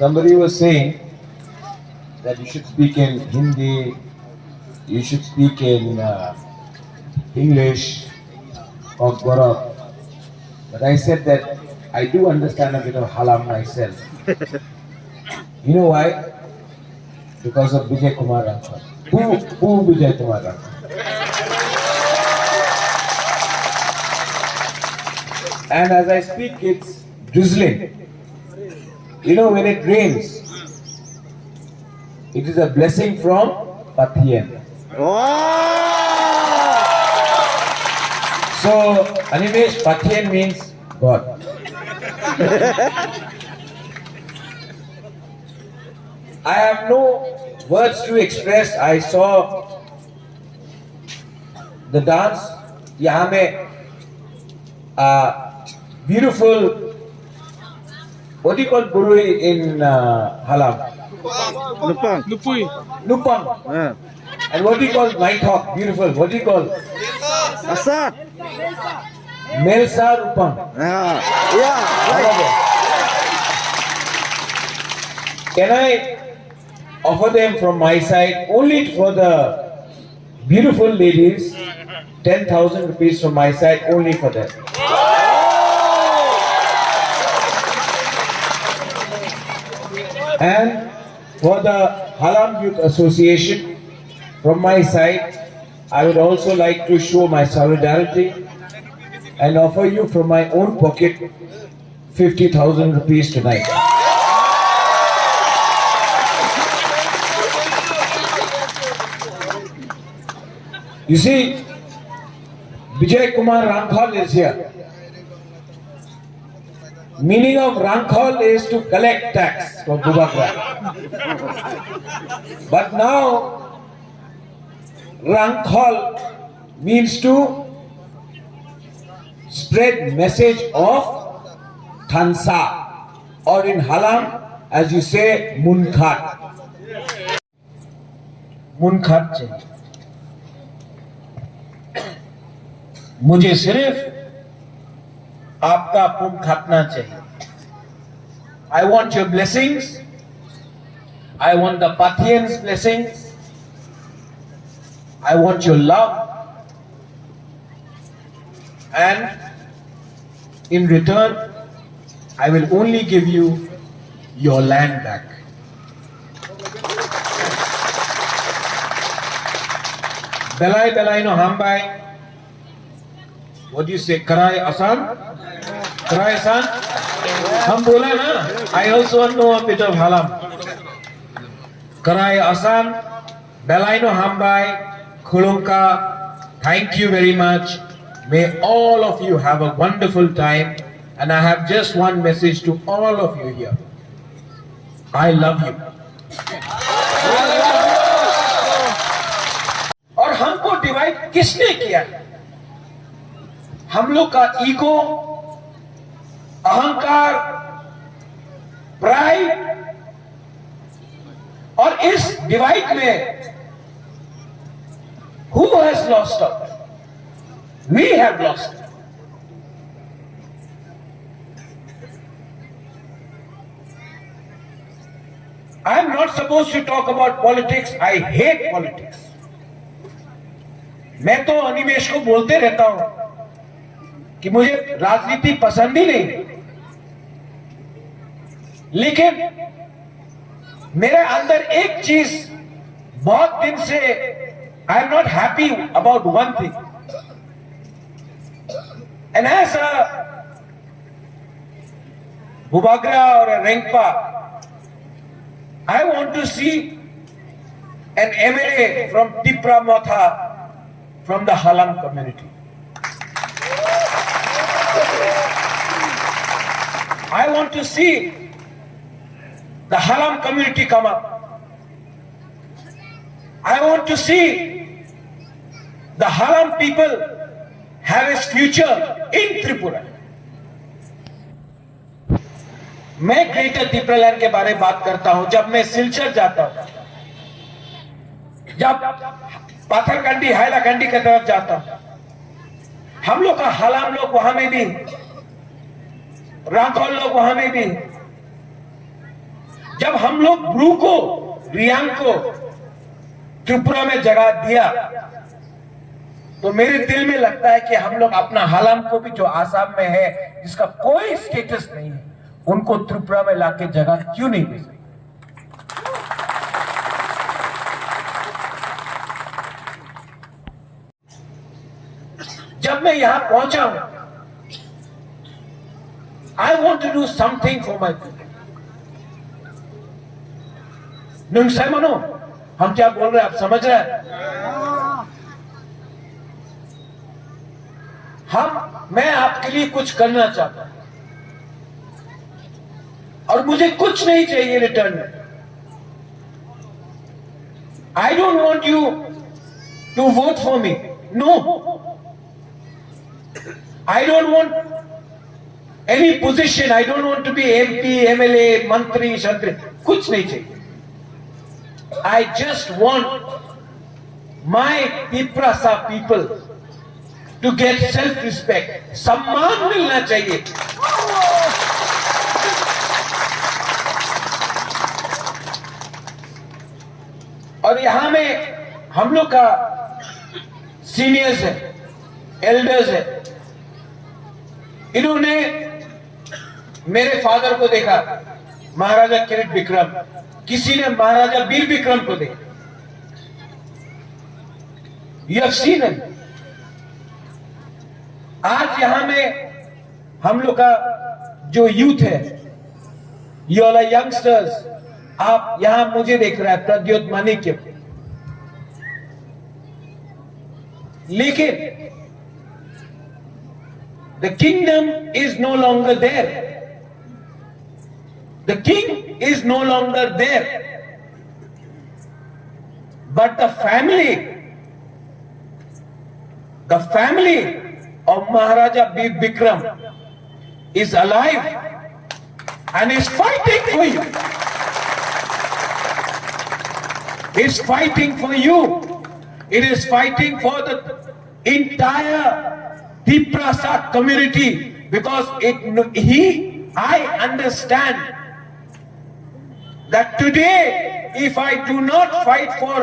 Somebody was saying that you should speak in Hindi, you should speak in English or Gora. But I said that I do understand a bit of Halam myself. You know why? Because of Vijay Kumar Rankha. Who Vijay Kumar Rankha? And as I speak, it's drizzling. You know, when it rains, it is a blessing from Pathian. So, Animesh, Pathian means God. I have no words to express. I saw the dance. यहाँ में beautiful. What do you call burui in Halam? Lupang. Nupang. Yeah. And what do you call nighthawk? Beautiful. What do you call? Asat. Melsa Rupang. Yeah. Right. Can I offer them from my side only for the beautiful ladies? 10,000 rupees from my side only for them. And for the Halam Youths Association, from my side, I would also like to show my solidarity and offer you from my own pocket 50,000 rupees tonight. You see, Vijay Kumar Rankhal is here. Meaning of Rankhal is to collect tax from Bubagra. But now, Rankhal means to spread message of Thansa, or in Halam, as you say, Munkhat. Munkhat चाहिए. मुझे सिर्फ आपका पुन खातना चाहिए. I want your blessings. I want the Pathians' blessings. I want your love. And in return, I will only give you your land back. Belai belai no hambai. What do you say? Karai Asan? Karai Asan? Hum bola na? I also know a bit of Halam. Karai Asan, Belaino Hambai, Khulunka, thank you very much. May all of you have a wonderful time. And I have just one message to all of you here. I love you. और हमको divide किसने किया? हम लोग का ego, अहंकार, pride, और इस डिवाइड में who has lost out? We have lost. I am not supposed to talk about politics. I hate politics. मैं तो अनिमेश को बोलते रहता हूं कि मुझे राजनीति पसंद ही नहीं, लेकिन मेरे अंदर एक चीज बहुत दिन से I am not happy about one thing, and as a Bubagra or a Rengpa, I want to see an MLA from Tipra Motha from the Halam community. I want to see the Halam community come up. I want to see the Halam people have its future in Tripura. मैं greater Tripuraland के बारे में बात करता हूं. जब मैं सिलचर जाता हूं, जब पाथरकंडी हाइलाकंडी की तरफ जाता हूं, हम लोग का हलाम लोग वहां में भी, रांखोल लोग वहां में भी, जब हम लोग ब्रू को, रियांग को त्रिपुरा में जगह दिया तो मेरे दिल में लगता है कि हम लोग अपना हालाम को भी, जो आसाम में है, जिसका कोई स्टेटस नहीं है, उनको त्रिपुरा में लाके जगह क्यों नहीं दे सकते। जब मैं यहां पहुंचा हूं, I want to do something for my people. मनो, हम क्या बोल रहे हैं, आप समझ रहे हैं? मैं आपके लिए कुछ करना चाहता हूं और मुझे कुछ नहीं चाहिए रिटर्न में। I don't want you to vote for me, no. I don't want any position. I don't want to be MP, MLA, मंत्री, शंत्री, कुछ नहीं चाहिए। I just want my Tiprasa people to get self-respect. सम्मान मिलना चाहिए। और यहां में हम लोग का सीनियर्स है, एल्डर्स है, इन्होंने मेरे फादर को देखा, महाराजा किरीट विक्रम, किसी ने महाराजा वीर विक्रम को देखा। You have seen it. आज यहां में हम लोग का जो यूथ है, ये वाला यंगस्टर्स, आप यहां मुझे देख रहे हैं, प्रद्योत मानिक्य, लेकिन the kingdom is no longer there. The king is no longer there. But the family of Maharaja Veer Vikram is alive and is fighting for you. It's fighting for you. It is fighting for the entire Tiprasa community, because I understand that today, if I do not fight for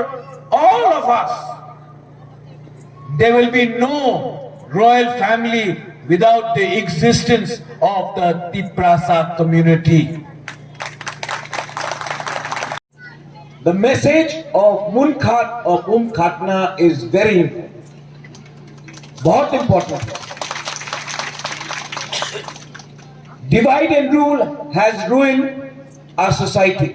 all of us, there will be no royal family without the existence of the Tiprasa community. The message of Munkhat or Khatna is very important. बहुत important है। Divide and rule has ruined our society.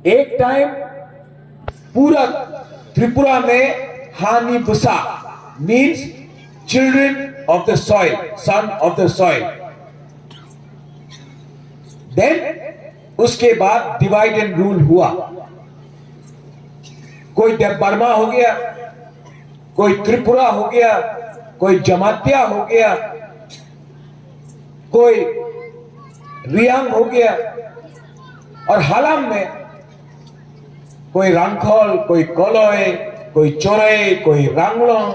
एक time पूरा त्रिपुरा में हानि Busa means children of the soil, son of the soil. Then उसके बाद divide and rule हुआ। कोई देव बर्मा हो गया, कोई त्रिपुरा हो गया, कोई जमातिया हो गया, कोई रियांग हो गया, और हालाम में कोई रंखोल, कोई कोलोए, कोई चोरे, कोई रांगलोंग।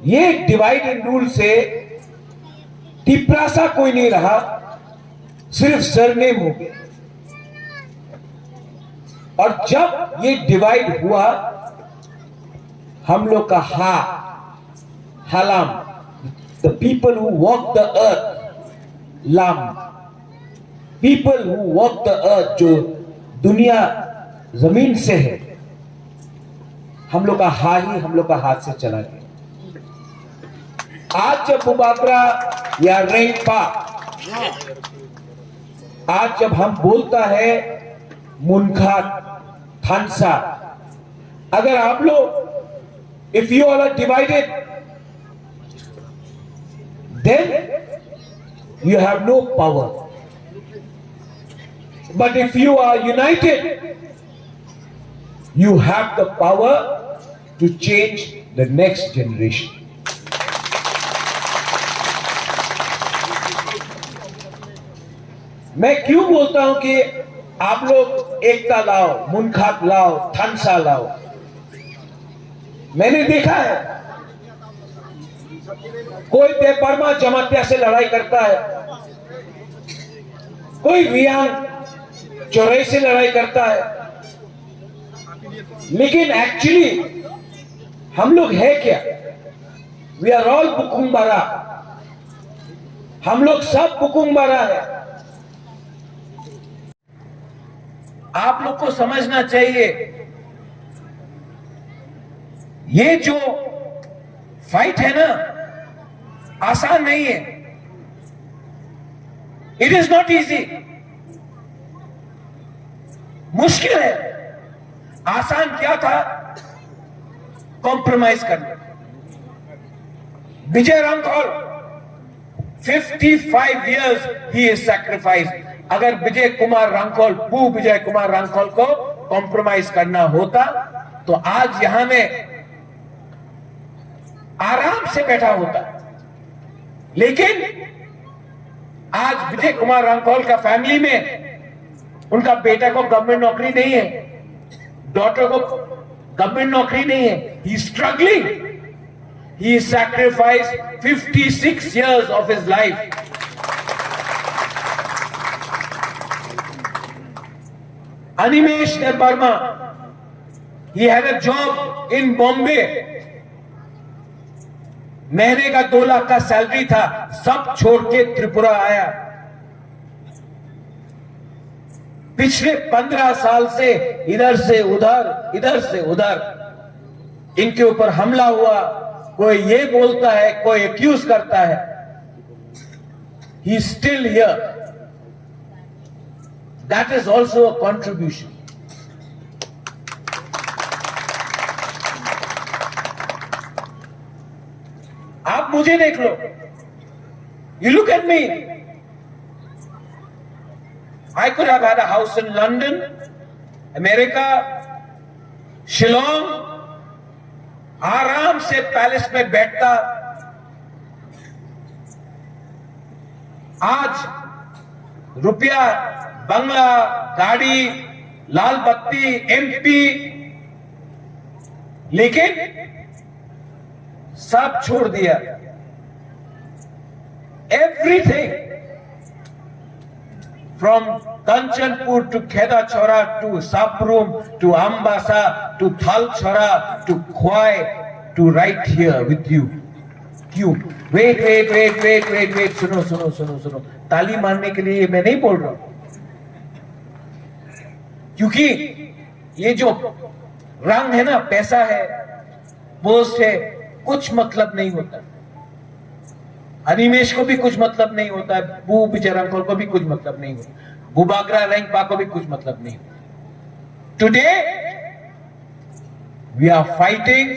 ये डिवाइड एंड रूल से तिप्रासा कोई नहीं रहा, सिर्फ सरनेम हो गया। और जब ये डिवाइड हुआ, हम लोग का हालाम, the people who walk the earth, लाम, people who walk the earth, जो दुनिया जमीन से है, हम लोग का ही हम लोग का हाथ से चला गया। आज जब बुबाग्रा या रेंगपा, आज जब हम बोलता है मुनखाट, थानसा, अगर आप लोग, if you all are divided, then you have no power, but if you are united, you have the power to change the next generation. मैं क्यों बोलता हूं कि आप लोग एकता लाओ, मुनखाट लाओ, थानसा लाओ? मैंने देखा है कोई देव बर्मा जमातिया से लड़ाई करता है, कोई रियांग चौराहे से लड़ाई करता है, लेकिन एक्चुअली हम लोग है क्या? वी आर ऑल बुकुंबारा, हम लोग सब बुकुंबारा है। आप लोग को समझना चाहिए, ये जो फाइट है ना, आसान नहीं है। इट इज नॉट इजी, मुश्किल है। आसान क्या था? कॉम्प्रोमाइज करना। विजय रामखोल 55 years he is sacrificed. अगर विजय कुमार रामखोल, विजय कुमार रामखोल को कॉम्प्रोमाइज करना होता तो आज यहां में आराम से बैठा होता। लेकिन आज विजय कुमार रामखोल का फैमिली में उनका बेटा को गवर्नमेंट नौकरी नहीं है, डॉटर को गवर्नमेंट नौकरी नहीं है। ही struggling, he sacrificed 56 years of his life. Animesh Burma, he had a job in Bombay. महीने का 2 लाख का सैलरी था, सब छोड़ के त्रिपुरा आया। पिछले 15 साल से इधर से उधर, इधर से उधर इनके ऊपर हमला हुआ। कोई ये बोलता है, कोई एक्यूज करता है। He still here. That is also a contribution. आप मुझे देख लो, you look at me. I could have had a house in London, America, Shillong, आराम से पैलेस में बैठता। आज रुपया, बंगला, गाड़ी, लाल बत्ती, एमपी, लेकिन सब छोड़ दिया। Everything from Kanchanpur to Kheda Chora to Saprum to Ambasa to Thal Chora to Khwai to right here with you. क्यों? Wait. सुनो। ताली मारने के लिए मैं नहीं बोल रहा हूं, क्योंकि ये जो रंग है ना, पैसा है, पोस्ट है, कुछ मतलब नहीं होता। अनिमेश को भी कुछ मतलब नहीं होता है, विजय रामखोल को भी कुछ मतलब नहीं होता, बुबाग्रा लैंगपा को भी कुछ मतलब नहीं होता। Today we are fighting